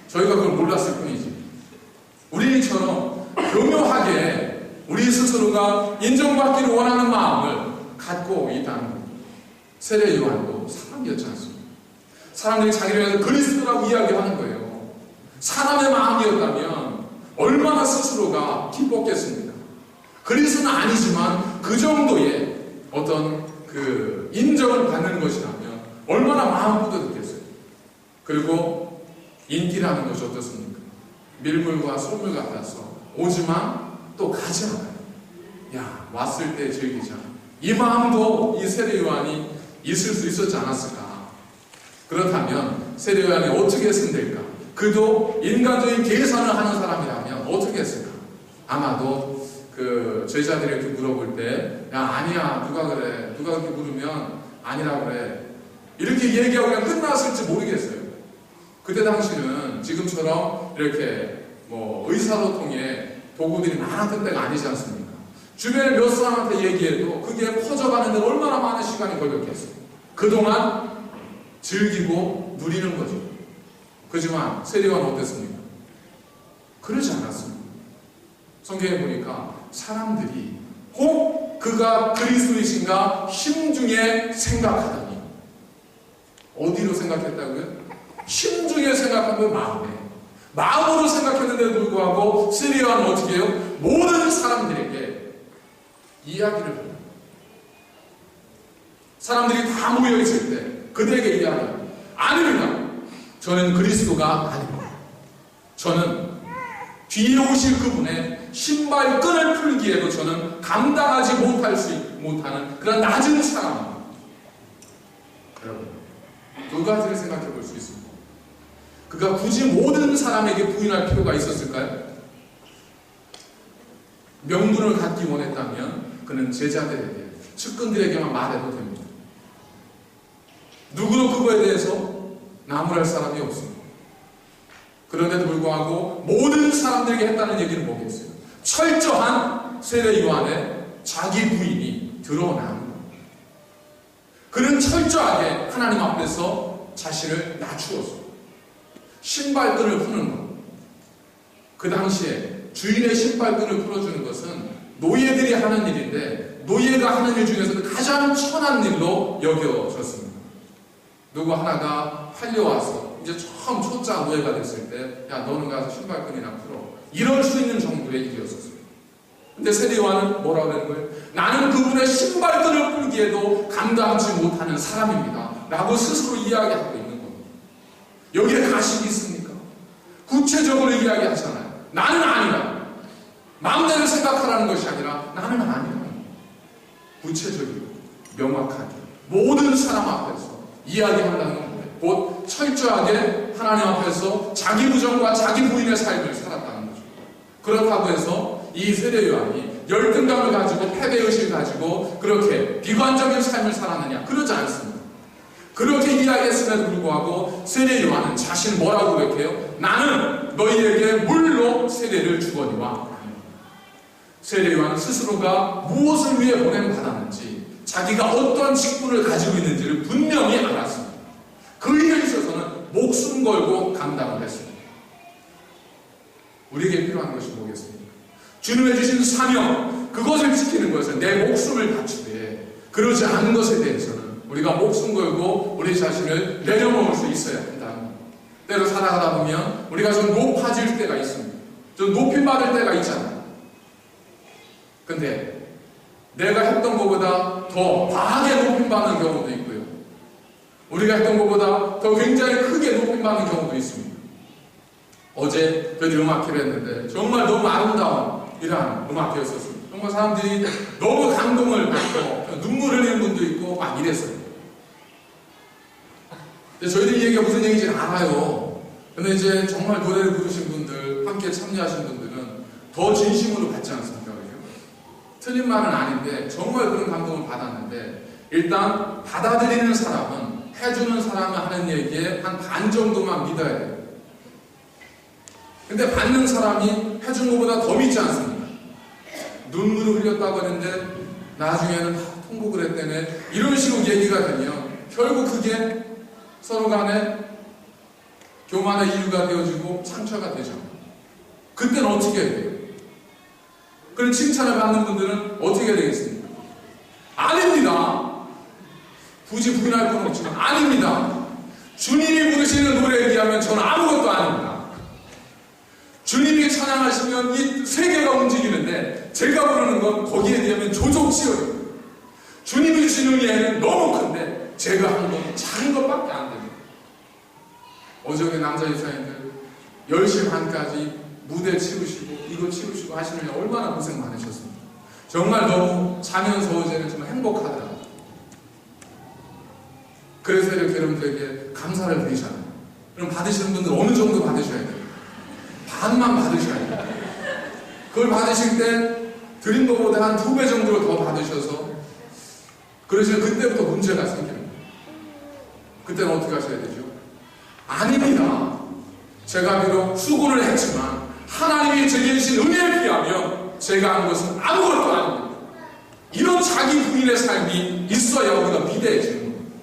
저희가 그걸 몰랐을 뿐이지. 우리처럼 교묘하게 우리 스스로가 인정받기를 원하는 마음을 갖고 있다는 겁니다. 세례 요한도 사람이었지 않습니까? 사람들이 자기를 위해서 그리스도라고 이야기하는 거예요. 사람의 마음이었다면 얼마나 스스로가 기뻤겠습니까? 그리스도는 아니지만 그 정도의 어떤 그 인정을 받는 것이라면 얼마나 마음 뿌듯했겠어요. 그리고 인기라는 것이 어떻습니까? 밀물과 솔물 같아서 오지만 또 가지 않아요. 야, 왔을 때 즐기자. 이 마음도 이 세례 요한이 있을 수 있었지 않았을까? 그렇다면 세례 요한이 어떻게 했으면 될까? 그도 인간적인 계산을 하는 사람이라면 어떻게 했을까? 아마도 그 제자들이 이렇게 물어볼 때, 야, 아니야, 누가 그래? 누가 그렇게 물으면 아니라 그래. 이렇게 얘기하고 그냥 끝났을지 모르겠어요. 그때 당시는 지금처럼 이렇게 뭐 의사소통에 도구들이 많았던 때가 아니지 않습니까? 주변에 몇 사람한테 얘기해도 그게 퍼져가는 데 얼마나 많은 시간이 걸렸겠어요. 그동안 즐기고 누리는 거죠. 그렇지만 세례요한은 어땠습니까? 그러지 않았습니다. 성경에 보니까 사람들이 꼭 그가 그리스도이신가 심중에 생각하더니, 어디로 생각했다고요? 심중에 생각한 그 마음으로 생각했는데도 불구하고 세례 요한은 어떻게 해요? 모든 사람들에게 이야기를 합니다. 사람들이 다 모여있을 때 그들에게 이야기합니다. 아닙니다. 저는 그리스도가 아닙니다. 저는 뒤에 오실 그분의 신발끈을 풀기에도 저는 감당하지 못하는 그런 낮은 사람입니다. 여러분, 두 가지를 생각해 볼 수 있습니다. 그가 굳이 모든 사람에게 부인할 필요가 있었을까요? 명분을 갖기 원했다면 그는 제자들에게, 측근들에게만 말해도 됩니다. 누구도 그거에 대해서 나무랄 사람이 없습니다. 그런데도 불구하고 모든 사람들에게 했다는 얘기는 뭐겠어요? 철저한 세례 요한의 자기 부인이 드러나는 겁니다. 그는 철저하게 하나님 앞에서 자신을 낮추었어요. 신발끈을 푸는 것. 그 당시에 주인의 신발끈을 풀어주는 것은 노예들이 하는 일인데, 노예가 하는 일 중에서도 가장 천한 일로 여겨졌습니다. 누구 하나가 팔려와서 이제 처음 초짜 노예가 됐을 때, 야, 너는 가서 신발끈이나 풀어. 이럴 수 있는 정도의 일이었었어요. 근데 세례 요한은 뭐라고 하는 거예요? 나는 그분의 신발끈을 풀기에도 감당하지 못하는 사람입니다. 라고 스스로 이야기하고 있는 겁니다. 여기에 가식이 있습니까? 구체적으로 이야기하잖아요. 나는 아니다. 마음대로 생각하라는 것이 아니라 나는 아니다. 구체적이고 명확하게 모든 사람 앞에서 이야기한다는 겁니다. 곧 철저하게 하나님 앞에서 자기 부정과 자기 부인의 삶을 살았다는 거죠. 그렇다고 해서 이 세례 요한이 열등감을 가지고 패배의식을 가지고 그렇게 비관적인 삶을 살았느냐? 그러지 않습니다. 그렇게 이야기했음에도 불구하고 세례 요한은 자신을 뭐라고 고백해요? 나는 너희에게 물로 세례를 주거니와. 세례 요한은 스스로가 무엇을 위해 보냄받았는지, 자기가 어떠한 직분을 가지고 있는지를 분명히 알았습니다. 그 일에 있어서는 목숨 걸고 감당을 했습니다. 우리에게 필요한 것이 뭐겠습니까? 주님의 주신 사명, 그것을 지키는 것은 내 목숨을 바치되, 그러지 않은 것에 대해서는 우리가 목숨 걸고 우리 자신을 내려놓을 수 있어야 한다. 때로 살아가다 보면 우리가 좀 높아질 때가 있습니다. 좀 높임받을 때가 있잖아요. 근데 내가 했던 것보다 더 과하게 높임받는 경우도 있고요. 우리가 했던 것보다 더 굉장히 크게 높임받는 경우도 있습니다. 어제 저희 음악회를 했는데 정말 너무 아름다운 이러한 음악회였었습니다. 정말 사람들이 너무 감동을 받고 눈물 흘리는 분도 있고 막 이랬어요. 근데 저희들이 얘기가 무슨 얘기인지 알아요. 근데 이제 정말 노래를 부르신 분들, 함께 참여하신 분들은 더 진심으로 받지 않습니까? 틀린 말은 아닌데 정말 그런 감동을 받았는데, 일단 받아들이는 사람은 해주는 사람이 하는 얘기에 한 반 정도만 믿어야 돼요. 근데 받는 사람이 해준 것보다 더 믿지 않습니까? 눈물을 흘렸다고 하는데 나중에는 통곡을 했다네, 이런 식으로 얘기가 되면 결국 그게 서로 간에 교만의 이유가 되어지고 상처가 되죠. 그때는 어떻게 해야 돼요? 그런 칭찬을 받는 분들은 어떻게 해야 되겠습니까? 아닙니다. 굳이 부인할 건 없지만 아닙니다. 주님이 부르시는 노래에 비하면 저는 아무것도 아닙니다. 주님이 찬양하시면 이 세계가 움직이는데 제가 부르는 건 거기에 비하면 조족지어요. 주님이 주신 은혜는 너무 큰데 제가 한 건 작은 것밖에 안 됩니다. 어저께 남자 이사님들 10시 반까지 무대 치우시고 이거 치우시고 하시느냐 얼마나 고생 많으셨습니까? 정말 너무 자면서 어제는 정말 행복하더라고요. 그래서 이렇게 여러분들에게 감사를 드리잖아요. 그럼 받으시는 분들 어느 정도 받으셔야 돼요? 반만 받으셔야 돼요. 그걸 받으실 때 드린 것보다 한 2배 정도를 더 받으셔서 그러시면 그때부터 문제가 생깁니다. 그때는 어떻게 하셔야 되죠? 아닙니다. 제가 비록 수고를 했지만 하나님이 제게 주신 은혜에 비하면 제가 한 것은 아무것도 아닙니다. 이런 자기 부인의 삶이 있어야 우리가 비대해지는 겁니다.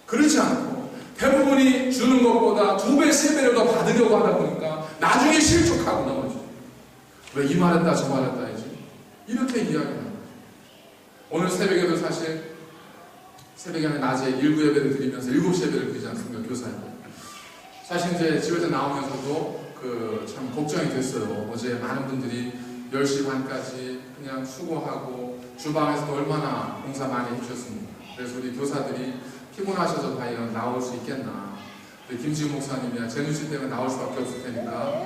그렇지 않고 대부분이 주는 것보다 2배, 3배를 더 받으려고 하다 보니까 나중에 실족하고 넘어지죠. 왜 이 말했다 저 말했다 해지? 이렇게 이야기합니다. 오늘 새벽에도 사실 새벽에 낮에 일부 예배를 드리면서 7시 예배를 드리지 않습니까? 교사님. 사실 이제 집에서 나오면서도 참 걱정이 됐어요. 어제 많은 분들이 10시 반까지 그냥 수고하고 주방에서도 얼마나 봉사 많이 해주셨습니까? 그래서 우리 교사들이 피곤하셔서 과연 나올 수 있겠나. 김지훈 목사님이야 재누씨 때문에 나올 수밖에 없을 테니까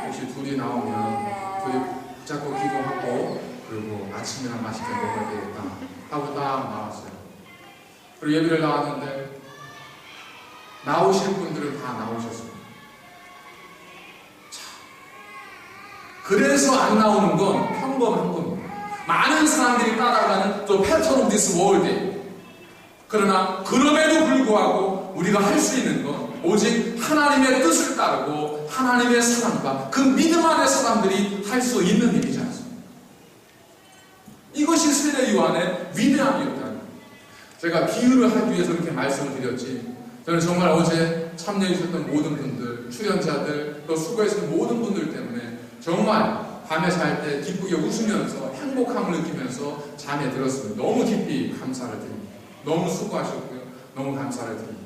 혹시 둘이 나오면 둘이 붙잡고 기도하고 그리고 아침이나 맛있게 먹어야 되겠다 하고 딱 나왔어요. 그리고 예배를 나왔는데 나오실 분들은 다 나오셨습니다. 자, 그래서 안 나오는 건 평범한 겁니다. 많은 사람들이 따라가는 또 패턴 오브 디스 월드. 그러나 그럼에도 불구하고 우리가 할 수 있는 건 오직 하나님의 뜻을 따르고 하나님의 사랑과 그 믿음 안의 사람들이 할 수 있는 일이지 않습니까? 이것이 세례 요한의 위대함이었다. 제가 비유를 하기 위해서 이렇게 말씀을 드렸지, 저는 정말 어제 참여해 주셨던 모든 분들, 출연자들, 또 수고해주신 모든 분들 때문에 정말 밤에 잘 때 기쁘게 웃으면서 행복함을 느끼면서 잠에 들었습니다. 너무 깊이 감사를 드립니다. 너무 수고하셨고요. 너무 감사를 드립니다.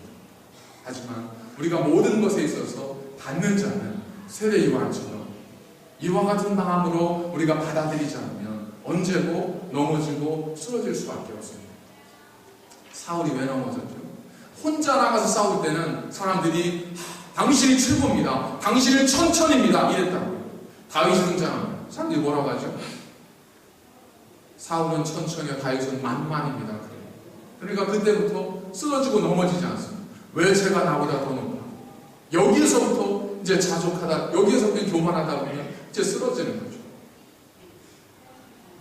하지만 우리가 모든 것에 있어서 받는 자는 세례 요한처럼 이와 같은 마음으로 우리가 받아들이지 않으면 언제고 넘어지고 쓰러질 수밖에 없습니다. 사울이 왜 넘어졌죠? 혼자 나가서 싸울 때는 사람들이 당신이 최고입니다. 당신은 천천입니다. 이랬다고요. 다윗이 등장합니다. 사람들이 뭐라고 하죠? 사울은 천천히요, 다윗은 만만입니다. 그래요. 그러니까 그때부터 쓰러지고 넘어지지 않습니다. 왜 제가 나보다 더 높아? 여기에서부터 이제 자족하다, 여기에서부터 교만하다 보면 이제 쓰러지는 거죠.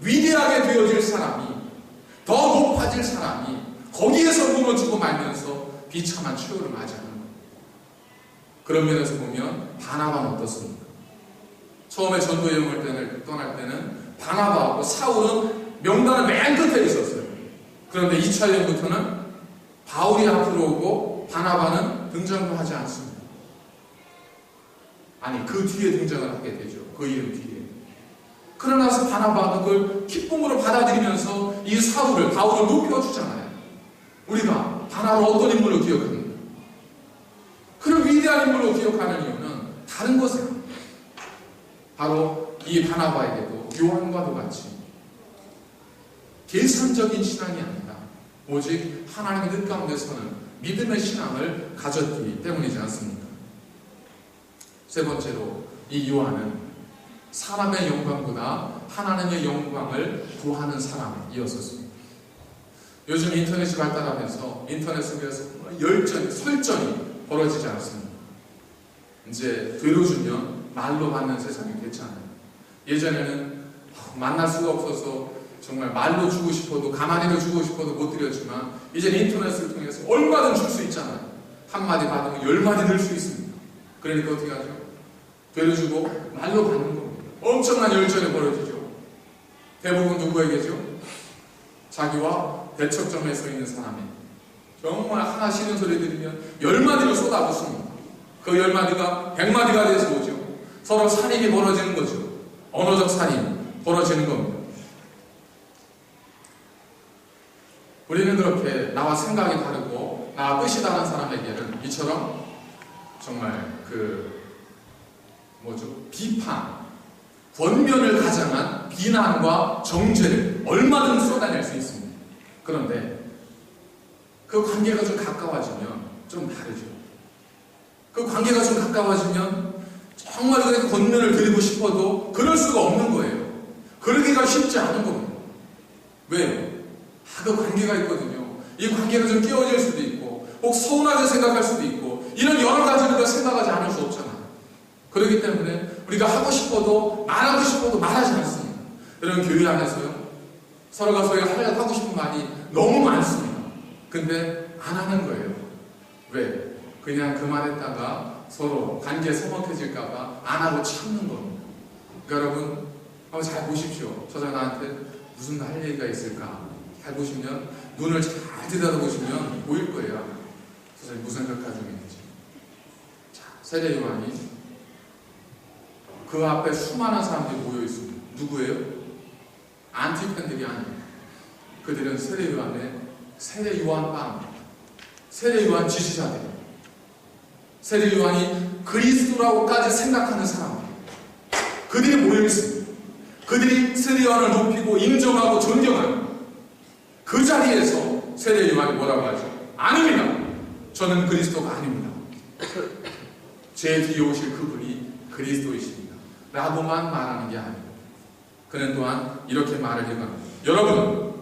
위대하게 되어질 사람이, 더 높아질 사람이 거기에서 무너지고 말면서 비참한 최후를 맞이하는 거예요. 그런 면에서 보면 바나바는 어떻습니까? 처음에 전도 여행을 떠날 때는 바나바하고 사울은 명단의 맨 끝에 있었어요. 그런데 2차 여행부터는 바울이 앞으로 오고 바나바는 등장도 하지 않습니다. 아니, 그 뒤에 등장을 하게 되죠. 그 이름 뒤에. 그러나서 바나바가 그걸 기쁨으로 받아들이면서 이 사울을, 바울을 높여주잖아요. 우리가 바나바를 어떤 인물로 기억합니까? 그런 위대한 인물로 기억하는 이유는 다른 것에 바로 이 바나바에게도 요한과도 같이 계산적인 신앙이 아니라 오직 하나님의 뜻 가운데서는 믿음의 신앙을 가졌기 때문이지 않습니까? 세 번째로 이 요한은 사람의 영광보다 하나님의 영광을 구하는 사람이었습니다. 요즘 인터넷이 발달하면서 인터넷에 대해서 열전이, 설전이 벌어지지 않습니다. 이제 되로 주면 말로 받는 세상이 됐잖아요. 예전에는 만날 수가 없어서 정말 말로 주고 싶어도, 가만히로 주고 싶어도 못 드렸지만 이제는 인터넷을 통해서 얼마든 줄 수 있잖아요. 한마디 받으면 10마디 늘 수 있습니다. 그러니까 어떻게 하죠? 되로 주고 말로 받는 겁니다. 엄청난 열전이 벌어지죠. 대부분 누구에게죠? 자기와 대척점에 서 있는 사람이 정말 하나 싫은 소리 들으면 10마디를 쏟아붓습니다. 그 10마디가 100마디가 돼서 오죠. 서로 살인이 벌어지는 거죠. 언어적 살인 벌어지는 겁니다. 우리는 그렇게 나와 생각이 다르고 나와 뜻이 다른 사람에게는 이처럼 정말 비판, 권면을 가장한 비난과 정죄를 얼마든지 쏟아낼 수 있습니다. 그런데 그 관계가 좀 가까워지면 좀 다르죠. 그 관계가 좀 가까워지면 정말 그렇게 권면을 드리고 싶어도 그럴 수가 없는 거예요. 그러기가 쉽지 않은 겁니다. 왜요? 그 관계가 있거든요. 이 관계가 좀 끼어질 수도 있고 혹 서운하게 생각할 수도 있고 이런 여러 가지를 생각하지 않을 수 없잖아요. 그렇기 때문에 우리가 하고 싶어도 말하고 싶어도 말하지 않습니다. 여러분 교회 안에서요. 서로가 서로가 하고 싶은 말이 너무 많습니다. 근데 안 하는 거예요. 왜? 그냥 그 말했다가 서로 관계 서먹해질까봐 안 하고 참는 겁니다. 그러니까 여러분 한번 잘 보십시오. 저 사람한테 무슨 할 얘기가 있을까? 잘 보시면 눈을 잘 들여다보시면 보일 거예요. 저 사람이 무슨 생각하고 있는지. 자, 세례 요한이 그 앞에 수많은 사람들이 모여 있습니다. 누구예요? 안티팬들이 아니에요. 그들은 세례 요한의 세례 요한빵, 세례 요한 지지자들이에요. 세례 요한이 그리스도라고까지 생각하는 사람들, 그들이 모여 있습니다. 그들이 세례 요한을 높이고 인정하고 존경하는 그 자리에서 세례 요한이 뭐라고 하죠? 아닙니다. 저는 그리스도가 아닙니다. 제 뒤에 오실 그분이 그리스도이십니다. 라고만 말하는 게 아니에요. 그는 또한 이렇게 말을 해갑니다. 여러분,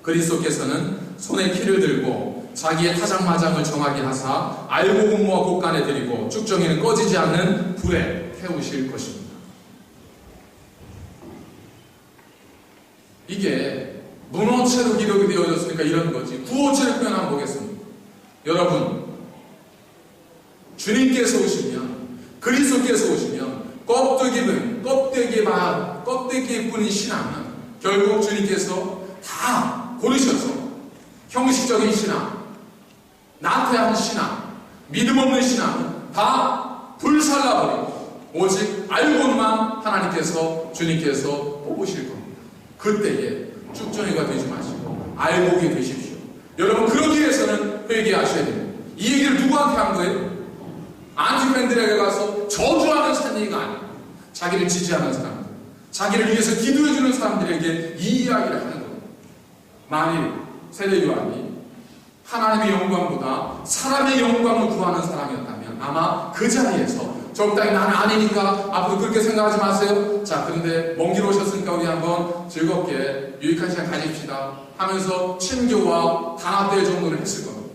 그리스도께서는 손에 키를 들고 자기의 타작마장을 정하게 하사 알고 공모와 곳간에 드리고 쭉정이는 꺼지지 않는 불에 태우실 것입니다. 이게 문어체로 기록이 되어졌으니까 이런 거지. 구어체를 표현 한번 보겠습니다. 여러분, 주님께서 오시면, 그리스도께서 오시면 껍데기뿐인 신앙은 결국 주님께서 다 고르셔서 형식적인 신앙, 나태한 신앙, 믿음 없는 신앙은 다 불살라버리고 오직 알고만 하나님께서 주님께서 뽑으실 겁니다. 그때에 쭉정이가 되지 마시고 알곡이 되십시오. 여러분 그러기 위해서는 회개하셔야 됩니다. 이 얘기를 누구한테 한 거예요? 안티팬들에게 가서 저주하는 얘기가 아니에요. 자기를 지지하는 사람들, 자기를 위해서 기도해주는 사람들에게 이 이야기를 하는 겁니다. 만일 세례 요한이 하나님의 영광보다 사람의 영광을 구하는 사람이었다면 아마 그 자리에서 적당히 나는 아니니까 앞으로 그렇게 생각하지 마세요. 자, 그런데 먼 길 오셨으니까 우리 한번 즐겁게 유익한 시간 가집시다 하면서 친교와 단합대회 정도는 했을 겁니다.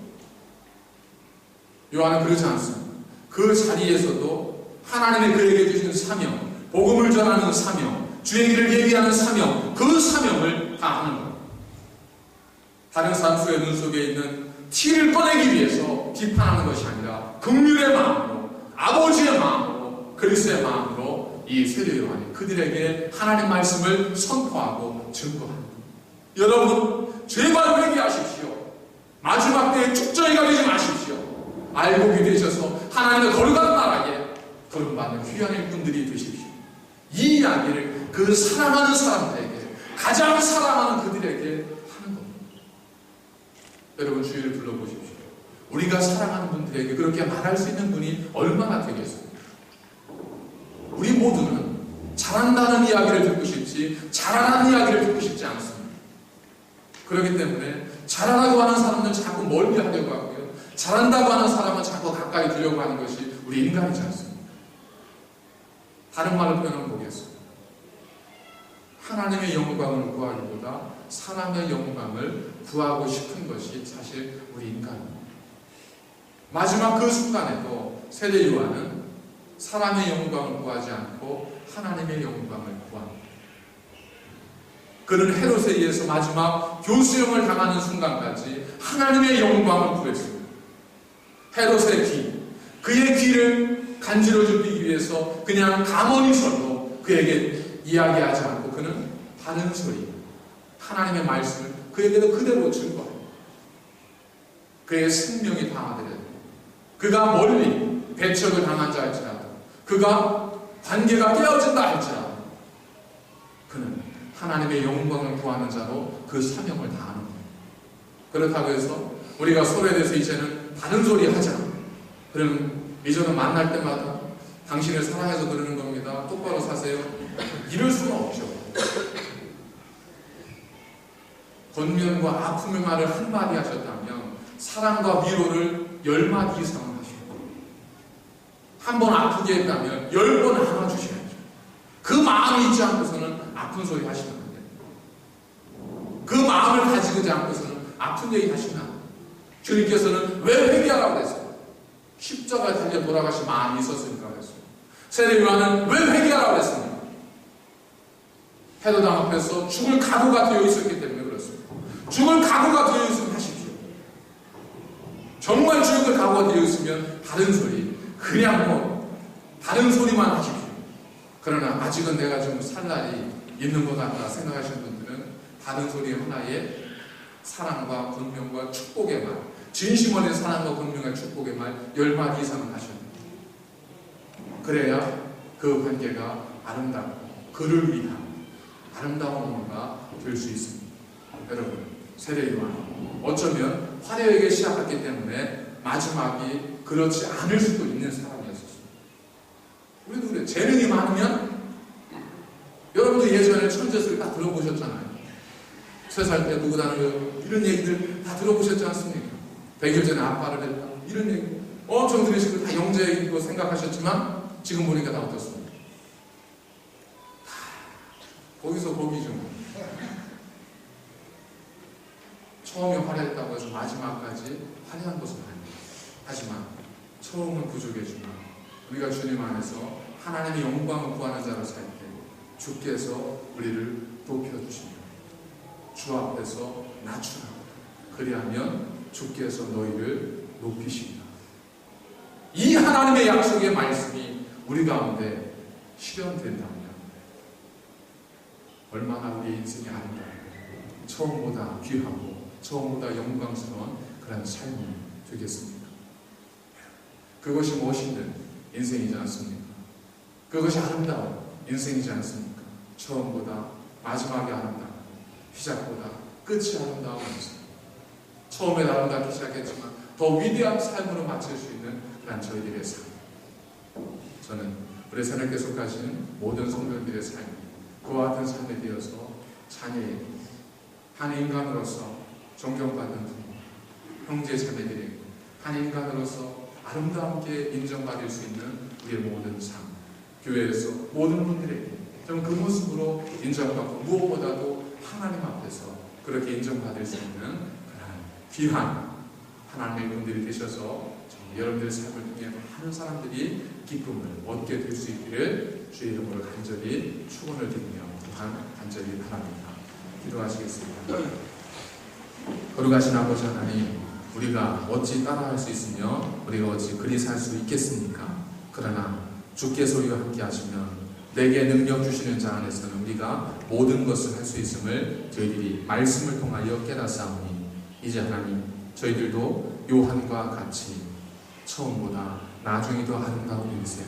요한은 그러지 않습니다. 그 자리에서도 하나님의 그에게 주신 사명, 복음을 전하는 사명, 주의 길을 얘기하는 사명, 그 사명을 다 하는 겁니다. 다른 사람수의 눈 속에 있는 티를 꺼내기 위해서 비판하는 것이 아니라 긍휼의 마음으로, 아버지의 마음으로, 그리스도의 마음으로 이 세례 요한이 그들에게 하나님 말씀을 선포하고 증거합니다. 여러분 제발 회개하십시오. 마지막 때에 쭉정이가 되지 마십시오. 알곡이 되셔서 하나님의 거룩한 나라에 거듭받는 귀한 일꾼들이 되십시오. 이 이야기를 그 사랑하는 사람들에게, 가장 사랑하는 그들에게 하는 겁니다. 여러분 주위를 둘러보십시오. 우리가 사랑하는 분들에게 그렇게 말할 수 있는 분이 얼마나 되겠습니까? 우리 모두는 잘한다는 이야기를 듣고 싶지 잘하는 이야기를 듣고 싶지 않습니다. 그렇기 때문에 잘하라고 하는 사람은 자꾸 멀리 하려고 하고요, 잘한다고 하는 사람은 자꾸 가까이 두려고 하는 것이 우리 인간이지 않습니까? 다른 말로 표현하면 보겠습니다. 하나님의 영광을 구하기보다 사람의 영광을 구하고 싶은 것이 사실 우리 인간입니다. 마지막 그 순간에도 세례 요한은 사람의 영광을 구하지 않고 하나님의 영광을 구합니다. 그는 헤롯에 의해서 마지막 교수형을 당하는 순간까지 하나님의 영광을 구했습니다. 헤롯의 귀, 그의 귀를 간지러주기 위해서 그냥 가만히 서도 그에게 이야기하지 않고 그는 바른 소리, 하나님의 말씀을 그에게도 그대로 증거합니다. 그의 생명이 담아들여야 됩니다. 그가 멀리 배척을 당한 자 할지라도, 그가 관계가 깨어진다 할지라도 그는 하나님의 영광을 구하는 자로 그 사명을 다하는 거예요. 그렇다고 해서 우리가 서로에 대해서 이제는 다른 소리 하자, 그럼 이제는 만날 때마다 당신을 사랑해서 그러는 겁니다, 똑바로 사세요, 이럴 수는 없죠. 권면과 아픔의 말을 한마디 하셨다면 사랑과 위로를 10마디 이상은 하시고, 한 번 아프게 했다면 10번 안아주셔야죠. 그 마음이 있지 않고서는 아픈 소리 하시면 안 돼요. 그 마음을 가지고 않고서는 아픈 얘기 하시면 안 돼요. 주님께서는 왜 회개하라고 그랬어요? 십자가에 달려 돌아가신 마음이 있었으니까 그랬어요. 세례요한은 왜 회개하라고 그랬습니까? 헤로당 앞에서 죽을 각오가 되어 있었기 때문에 그렇습니다. 죽을 각오가 되어 있으면 하십시오. 정말 죽을 각오가 되어 있으면 다른 소리, 그냥 다른 소리만 하십시오. 그러나 아직은 내가 좀 살 날이 있는 것 같다 생각하시는 분들은 다른 소리 하나에 사랑과 권면과 축복의 말, 진심 어린 사랑과 권면과 축복의 말 10마디 이상은 하셔야 됩니다. 그래야 그 관계가 아름답고 그를 위한 아름다운 언어가 될 수 있습니다. 여러분, 세례요한 어쩌면 화려하게 시작했기 때문에 마지막이 그렇지 않을 수도 있는 사람이었었어요. 우리도 그래요. 재능이 많으면, 여러분도 예전에 천재소리 다 들어보셨잖아요. 3살 때 누구 다는 이런 얘기들 다 들어보셨지 않습니까? 100일 전에 아빠를 했다, 이런 얘기 엄청 들으시고 다 영재이고 생각하셨지만 지금 보니까 다 어떻습니까? 거기서 거기죠. 처음에 화려했다고 해서 마지막까지 화려한 것은 아닙니다. 하지만 처음은 부족해지만 우리가 주님 안에서 하나님의 영광을 구하는 자로 살 때 주께서 우리를 높여주십니다. 주 앞에서 낮추라. 그리하면 주께서 너희를 높이십니다. 이 하나님의 약속의 말씀이 우리 가운데 실현된다면 얼마나 우리 인생이 아름다워, 처음보다 귀하고 처음보다 영광스러운 그런 삶이 되겠습니까? 그것이 멋있는 인생이지 않습니까? 그것이 아름다운 인생이지 않습니까? 처음보다 마지막이 아름다운, 시작보다 끝이 아름다운 인생. 처음에 아름답게 시작했지만 더 위대한 삶으로 마칠 수 있는 그런 저희들의 삶. 저는 우리 새롭게 속하신 모든 성도들의 삶이 그와 같은 삶에 되어서 자녀에게, 한 인간으로서 존경받는 분, 형제 자매들에게, 한 인간으로서 아름답게 인정받을 수 있는 우리의 모든 삶, 교회에서 모든 분들에게 좀 그 모습으로 인정받고 무엇보다도 하나님 앞에서 그렇게 인정받을 수 있는 그런 귀한 하나님의 분들이 되셔서 여러분들의 삶을 통해 많은 사람들이 기쁨을 얻게 될 수 있기를 주의 이름으로 간절히 축원을 드리며 또한 간절히 바랍니다. 기도하시겠습니다. 거룩하신 아버지 하나님, 우리가 어찌 따라할 수 있으며 우리가 어찌 그리 살 수 있겠습니까? 그러나 주께서 우리와 함께 하시면 내게 능력 주시는 자 안에서는 우리가 모든 것을 할 수 있음을 저희들이 말씀을 통하여 깨닫사오니, 이제 하나님, 저희들도 요한과 같이 처음보다 나중에 더 아름다운 인생,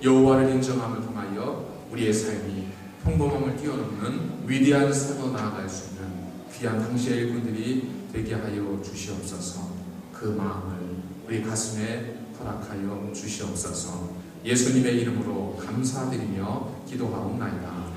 여호와를 인정함을 통하여 우리의 삶이 평범함을 뛰어넘는 위대한 삶으로 나아갈 수 있는 귀한 당시의 일꾼들이 되게 하여 주시옵소서. 그 마음을 우리 가슴에 허락하여 주시옵소서. 예수님의 이름으로 감사드리며 기도하옵나이다.